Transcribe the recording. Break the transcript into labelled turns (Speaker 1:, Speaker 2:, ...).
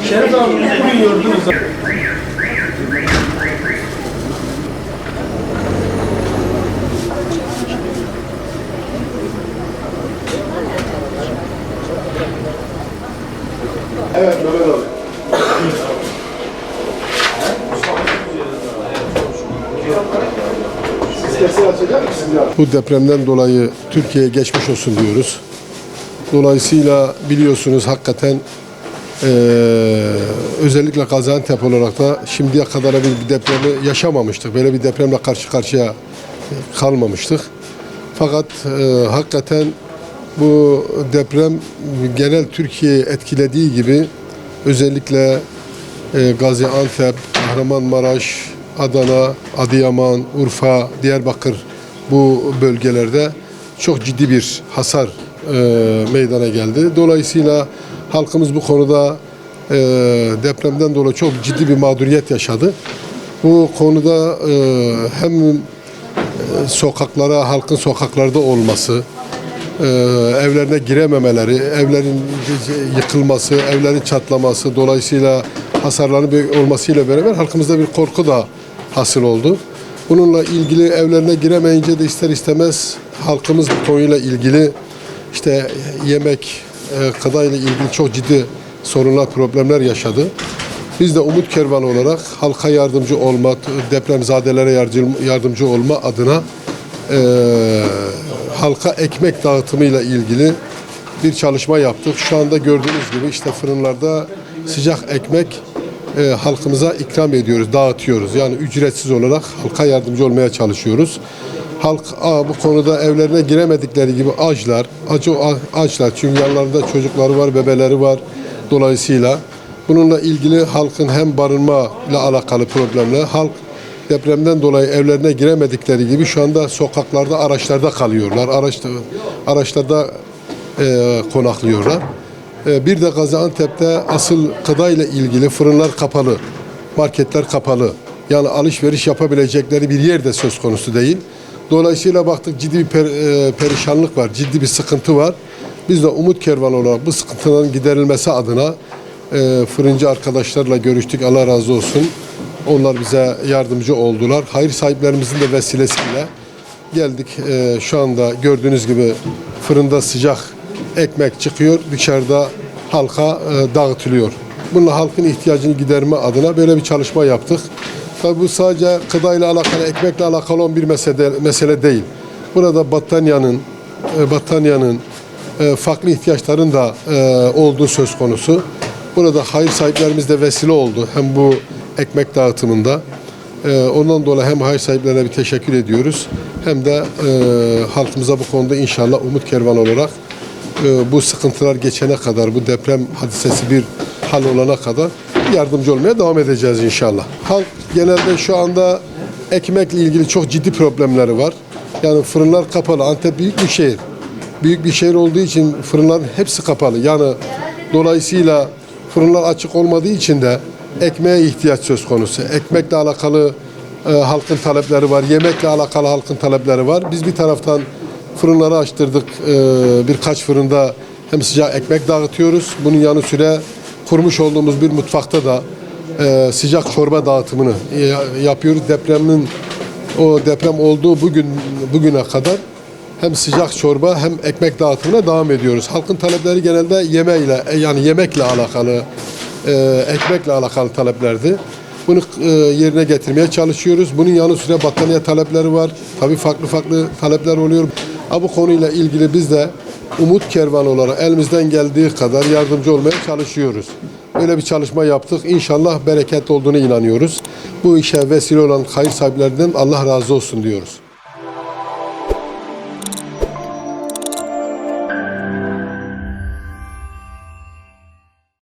Speaker 1: Şeref abi bugün gördünüz.
Speaker 2: Evet, Mehmet abi. Sesini açacak mısın ya? Bu depremden dolayı Türkiye'ye geçmiş olsun diyoruz. Dolayısıyla biliyorsunuz hakikaten özellikle Gaziantep olarak da şimdiye kadar bir depremi yaşamamıştık. Böyle bir depremle karşı karşıya kalmamıştık. Fakat hakikaten bu deprem genel Türkiye'yi etkilediği gibi özellikle Gaziantep, Kahramanmaraş, Adana, Adıyaman, Urfa, Diyarbakır bu bölgelerde çok ciddi bir hasar meydana geldi. Dolayısıyla halkımız bu konuda depremden dolayı çok ciddi bir mağduriyet yaşadı. Bu konuda hem sokaklara, halkın sokaklarda olması, evlerine girememeleri, evlerin yıkılması, evlerin çatlaması, dolayısıyla hasarların büyük olmasıyla beraber halkımızda bir korku da hasıl oldu. Bununla ilgili evlerine giremeyince de ister istemez halkımız bu konuyla ilgili işte yemek, gıda ile ilgili çok ciddi sorunlar, problemler yaşadı. Biz de Umut Kervanı olarak halka yardımcı olma, depremzadelere yardımcı olma adına halka ekmek dağıtımıyla ilgili bir çalışma yaptık. Şu anda gördüğünüz gibi işte fırınlarda sıcak ekmek halkımıza ikram ediyoruz, dağıtıyoruz. Yani ücretsiz olarak halka yardımcı olmaya çalışıyoruz. Halk bu konuda evlerine giremedikleri gibi açlar çünkü yanlarında çocukları var, bebeleri var. Dolayısıyla bununla ilgili halkın hem barınma ile alakalı problemler, halk depremden dolayı evlerine giremedikleri gibi şu anda sokaklarda, araçlarda kalıyorlar. Araçlarda konaklıyorlar. Bir de Gaziantep'te asıl gıda ile ilgili fırınlar kapalı, marketler kapalı. Yani alışveriş yapabilecekleri bir yer de söz konusu değil. Dolayısıyla baktık ciddi bir perişanlık var, ciddi bir sıkıntı var. Biz de Umut Kervanı olarak bu sıkıntıların giderilmesi adına fırıncı arkadaşlarla görüştük. Allah razı olsun. Onlar bize yardımcı oldular. Hayır sahiplerimizin de vesilesiyle geldik. Şu anda gördüğünüz gibi fırında sıcak ekmek çıkıyor. Dışarıda halka dağıtılıyor. Bununla halkın ihtiyacını giderme adına böyle bir çalışma yaptık. Tabii bu sadece gıdayla alakalı, ekmekle alakalı olan bir mesele değil. Burada battaniyenin farklı ihtiyaçların da olduğu söz konusu. Burada hayır sahiplerimiz de vesile oldu. Hem bu ekmek dağıtımında. Ondan dolayı hem hayır sahiplerine bir teşekkür ediyoruz. Hem de halkımıza bu konuda inşallah Umut Kervanı olarak bu sıkıntılar geçene kadar, bu deprem hadisesi bir hal olana kadar yardımcı olmaya devam edeceğiz inşallah. Halk genelde şu anda ekmekle ilgili çok ciddi problemleri var. Yani fırınlar kapalı. Antep büyük bir şehir. Büyük bir şehir olduğu için fırınların hepsi kapalı. Yani dolayısıyla fırınlar açık olmadığı için de ekmeğe ihtiyaç söz konusu. Ekmekle alakalı halkın talepleri var. Yemekle alakalı halkın talepleri var. Biz bir taraftan fırınları açtırdık. Birkaç fırında hem sıcak ekmek dağıtıyoruz. Bunun yanı sıra kurmuş olduğumuz bir mutfakta da sıcak çorba dağıtımını yapıyoruz. Deprem olduğu bugüne kadar hem sıcak çorba hem ekmek dağıtımına devam ediyoruz. Halkın talepleri genelde yemekle alakalı, ekmekle alakalı taleplerdi. Bunu yerine getirmeye çalışıyoruz. Bunun yanı sıra battaniye talepleri var. Tabii farklı talepler oluyor. Bu konuyla ilgili biz de Umut Kervanı olarak elimizden geldiği kadar yardımcı olmaya çalışıyoruz. Böyle bir çalışma yaptık. İnşallah bereketli olduğuna inanıyoruz. Bu işe vesile olan hayır sahiplerinden Allah razı olsun diyoruz.